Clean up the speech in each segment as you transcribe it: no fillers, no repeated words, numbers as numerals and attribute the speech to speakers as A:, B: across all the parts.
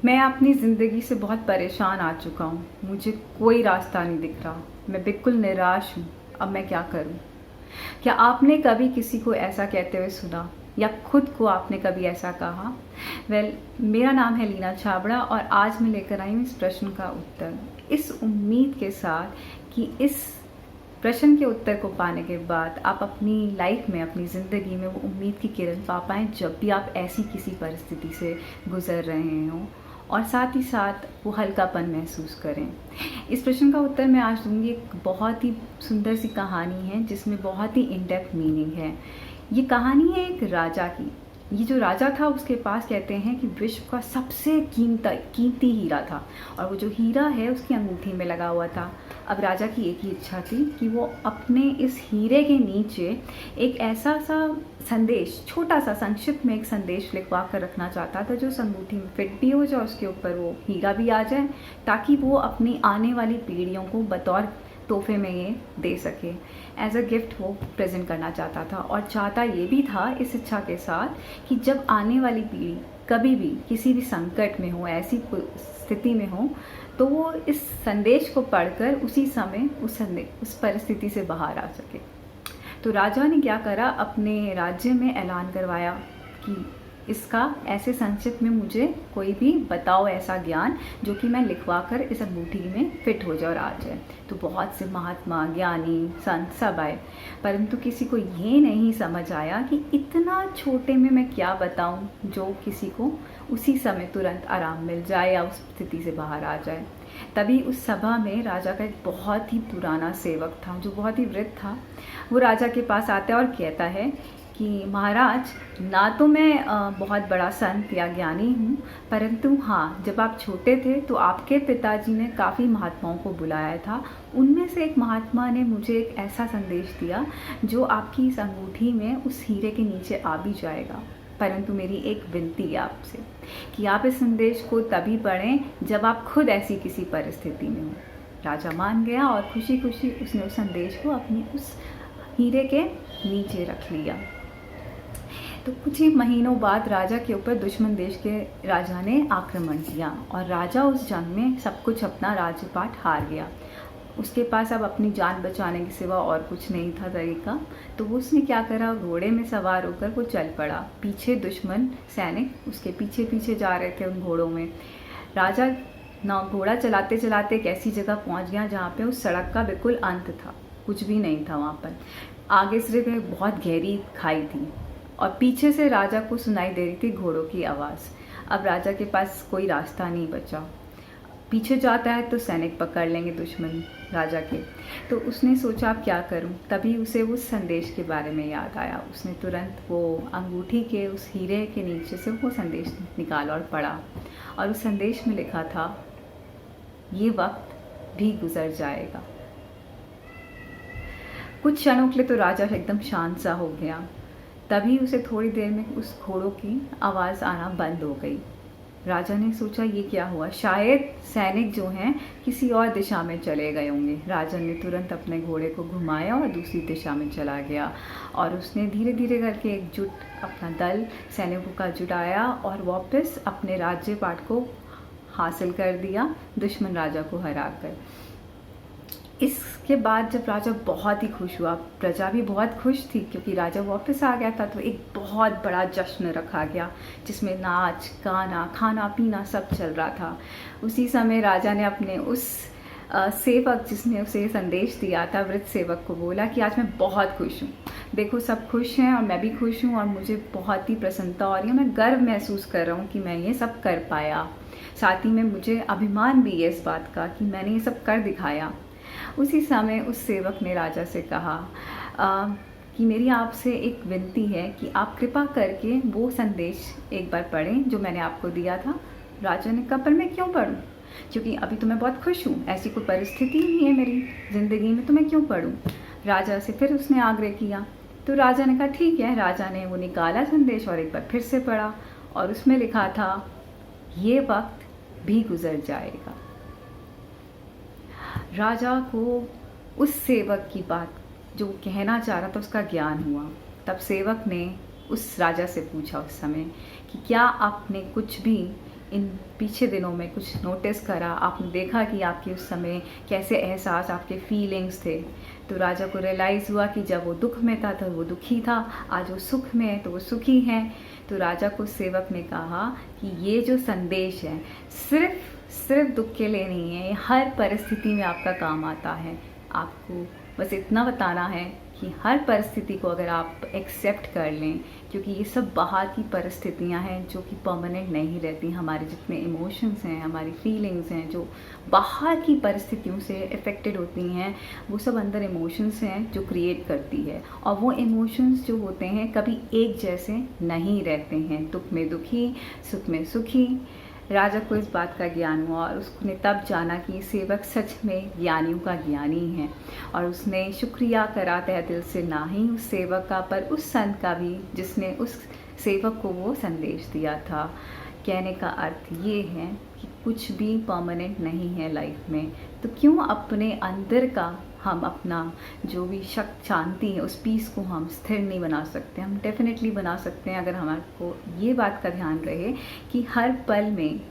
A: मैं अपनी ज़िंदगी से बहुत परेशान आ चुका हूँ। मुझे कोई रास्ता नहीं दिख रहा। मैं बिल्कुल निराश हूँ। अब मैं क्या करूँ? क्या आपने कभी किसी को ऐसा कहते हुए सुना या खुद को आपने कभी ऐसा कहा? मेरा नाम है लीना छाबड़ा और आज मैं लेकर आई हूँ इस प्रश्न का उत्तर। इस उम्मीद के साथ कि इस प्रश्न के उत्तर को पाने के बाद आप अपनी लाइफ में, अपनी ज़िंदगी में वो उम्मीद की किरण पा पाएँ जब भी आप ऐसी किसी परिस्थिति से गुज़र रहे हों, और साथ ही साथ वो हल्कापन महसूस करें। इस प्रश्न का उत्तर मैं आज दूँगी। एक बहुत ही सुंदर सी कहानी है जिसमें बहुत ही इन डेप्थ मीनिंग है। ये कहानी है एक राजा की। ये जो राजा था उसके पास कहते हैं कि विश्व का सबसे कीमती हीरा था, और वो जो हीरा है उसकी अंगूठी में लगा हुआ था। अब राजा की एक ही इच्छा थी कि वो अपने इस हीरे के नीचे एक ऐसा सा संदेश, छोटा सा संक्षिप्त में एक संदेश लिखवा कर रखना चाहता था जो उस अंगूठी में फिट भी हो जाए, उसके ऊपर वो हीरा भी आ जाए, ताकि वो अपनी आने वाली पीढ़ियों को बतौर तोहफे में ये दे सके। एज अ गिफ्ट वो प्रेजेंट करना चाहता था, और चाहता ये भी था इस इच्छा के साथ कि जब आने वाली पीढ़ी कभी भी किसी भी संकट में हो, ऐसी स्थिति में हो, तो वो इस संदेश को पढ़कर उसी समय उस परिस्थिति से बाहर आ सके। तो राजा ने क्या करा, अपने राज्य में ऐलान करवाया कि इसका ऐसे संक्षिप्त में मुझे कोई भी बताओ ऐसा ज्ञान जो कि मैं लिखवा कर इस अंगूठी में फिट हो जाए और आ जाए। तो बहुत से महात्मा, ज्ञानी, संत सब आए, परंतु किसी को ये नहीं समझ आया कि इतना छोटे में मैं क्या बताऊं जो किसी को उसी समय तुरंत आराम मिल जाए या उस स्थिति से बाहर आ जाए। तभी उस सभा में राजा का एक बहुत ही पुराना सेवक था जो बहुत ही वृद्ध था। वो राजा के पास आता है और कहता है कि महाराज, ना तो मैं बहुत बड़ा संत या ज्ञानी हूँ, परंतु हाँ, जब आप छोटे थे तो आपके पिताजी ने काफ़ी महात्माओं को बुलाया था। उनमें से एक महात्मा ने मुझे एक ऐसा संदेश दिया जो आपकी इस अंगूठी में उस हीरे के नीचे आ भी जाएगा। परंतु मेरी एक विनती है आपसे कि आप इस संदेश को तभी पढ़ें जब आप खुद ऐसी किसी परिस्थिति में हो। राजा मान गया और खुशी खुशी उसने उस संदेश को अपनी उस हीरे के नीचे रख लिया। तो कुछ ही महीनों बाद राजा के ऊपर दुश्मन देश के राजा ने आक्रमण किया, और राजा उस जंग में सब कुछ अपना राज्यपाट हार गया। उसके पास अब अपनी जान बचाने के सिवा और कुछ नहीं था तरीका। तो उसने क्या करा, घोड़े में सवार होकर वो चल पड़ा। पीछे दुश्मन सैनिक उसके पीछे पीछे जा रहे थे उन घोड़ों में। राजा ना घोड़ा चलाते चलाते एक ऐसी जगह पहुंच गया जहाँ पे उस सड़क का बिल्कुल अंत था, कुछ भी नहीं था वहाँ पर। आगे सिर्फ एक बहुत गहरी खाई थी, और पीछे से राजा को सुनाई दे रही थी घोड़ों की आवाज़। अब राजा के पास कोई रास्ता नहीं बचा। पीछे जाता है तो सैनिक पकड़ लेंगे दुश्मन राजा के। तो उसने सोचा अब क्या करूं। तभी उसे उस संदेश के बारे में याद आया। उसने तुरंत वो अंगूठी के उस हीरे के नीचे से वो संदेश निकाला और पढ़ा, और उस संदेश में लिखा था, ये वक्त भी गुजर जाएगा। कुछ क्षणों के लिए तो राजा एकदम शांत सा हो गया। तभी उसे थोड़ी देर में उस घोड़ों की आवाज़ आना बंद हो गई। राजा ने सोचा ये क्या हुआ, शायद सैनिक जो हैं किसी और दिशा में चले गए होंगे। राजा ने तुरंत अपने घोड़े को घुमाया और दूसरी दिशा में चला गया, और उसने धीरे धीरे करके एकजुट अपना दल सैनिकों का जुटाया और वापस अपने राज्यपाट को हासिल कर दिया, दुश्मन राजा को हराकर। इसके बाद जब राजा बहुत ही खुश हुआ, प्रजा भी बहुत खुश थी क्योंकि राजा वापस आ गया था, तो एक बहुत बड़ा जश्न रखा गया जिसमें नाच गाना खाना पीना सब चल रहा था। उसी समय राजा ने अपने उस सेवक जिसने उसे संदेश दिया था, वृद्ध सेवक को बोला कि आज मैं बहुत खुश हूँ। देखो सब खुश हैं और मैं भी खुश हूँ, और मुझे बहुत ही प्रसन्नता हो रही है। मैं गर्व महसूस कर रहा हूँ कि मैं ये सब कर पाया। साथ ही में मुझे अभिमान भी है इस बात का कि मैंने ये सब कर दिखाया। उसी समय उस सेवक ने राजा से कहा कि मेरी आपसे एक विनती है कि आप कृपा करके वो संदेश एक बार पढ़ें जो मैंने आपको दिया था। राजा ने कहा, पर मैं क्यों पढ़ूं, क्योंकि अभी तो मैं बहुत खुश हूँ, ऐसी कोई परिस्थिति नहीं है मेरी ज़िंदगी में, तो मैं क्यों पढ़ूं। राजा से फिर उसने आग्रह किया, तो राजा ने कहा ठीक है। राजा ने वो निकाला संदेश और एक बार फिर से पढ़ा, और उसमें लिखा था, ये वक्त भी गुजर जाएगा। राजा को उस सेवक की बात जो कहना चाह रहा था उसका ज्ञान हुआ। तब सेवक ने उस राजा से पूछा उस समय कि क्या आपने कुछ भी इन पीछे दिनों में कुछ नोटिस करा, आपने देखा कि आपके उस समय कैसे एहसास, आपके फीलिंग्स थे, तो राजा को रियलाइज़ हुआ कि जब वो दुख में था तो वो दुखी था, आज वो सुख में है तो वो सुखी है। तो राजा को सेवक ने कहा कि ये जो संदेश है सिर्फ दुख के लिए नहीं है, ये हर परिस्थिति में आपका काम आता है। आपको बस इतना बताना है कि हर परिस्थिति को अगर आप एक्सेप्ट कर लें, क्योंकि ये सब बाहर की परिस्थितियां हैं जो कि परमानेंट नहीं रहती। हमारे जितने इमोशंस हैं, हमारी फीलिंग्स हैं, जो बाहर की परिस्थितियों से अफेक्टेड होती हैं, वो सब अंदर इमोशंस हैं जो क्रिएट करती है। और वो इमोशंस जो होते हैं कभी एक जैसे नहीं रहते हैं। दुख में दुखी, सुख में सुखी। राजा को इस बात का ज्ञान हुआ और उसने तब जाना कि सेवक सच में ज्ञानियों का ज्ञानी है। और उसने शुक्रिया करा तहे दिल से, ना ही उस सेवक का पर उस संत का भी जिसने उस सेवक को वो संदेश दिया था। कहने का अर्थ ये है कि कुछ भी परमानेंट नहीं है लाइफ में, तो क्यों अपने अंदर का हम अपना जो भी शांति है, उस पीस को हम स्थिर नहीं बना सकते। हम डेफिनेटली बना सकते हैं अगर हमारे को ये बात का ध्यान रहे कि हर पल में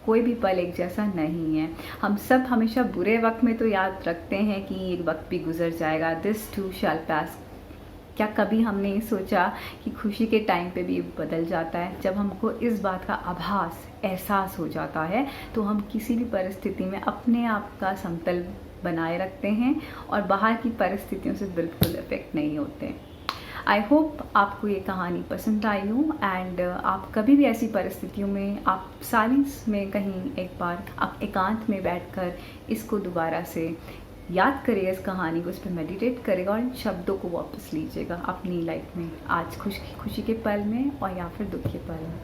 A: कोई भी पल एक जैसा नहीं है। हम सब हमेशा बुरे वक्त में तो याद रखते हैं कि ये वक्त भी गुजर जाएगा, दिस टू शैल पास। क्या कभी हमने ये सोचा कि खुशी के टाइम पे भी बदल जाता है? जब हमको इस बात का आभास, एहसास हो जाता है तो हम किसी भी परिस्थिति में अपने आप का समतल बनाए रखते हैं और बाहर की परिस्थितियों से बिल्कुल इफेक्ट नहीं होते। आई होप आपको ये कहानी पसंद आई हो एंड आप कभी भी ऐसी परिस्थितियों में आप साइलेंस में कहीं एक बार आप एकांत में बैठकर इसको दोबारा से याद करिएगा, इस कहानी को, उस पर मेडिटेट करेगा और इन शब्दों को वापस लीजिएगा अपनी लाइफ में, आज खुशी के पल में और या फिर दुख के पल में।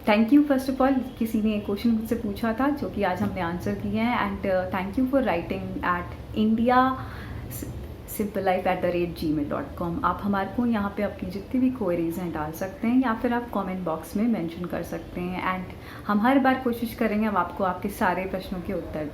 A: Thank you first of all, किसी ने एक क्वेश्चन मुझसे पूछा था जो कि आज हमने आंसर किया है। And thank you for writing at indiasimpleLife@gmail.com। आप हमारे को यहाँ पे अपनी जितनी भी क्वेरीज हैं डाल सकते हैं या फिर आप कमेंट बॉक्स में मेंशन कर सकते हैं। एंड हम हर बार कोशिश करेंगे हम आपको आपके सारे प्रश्नों के उत्तर दें।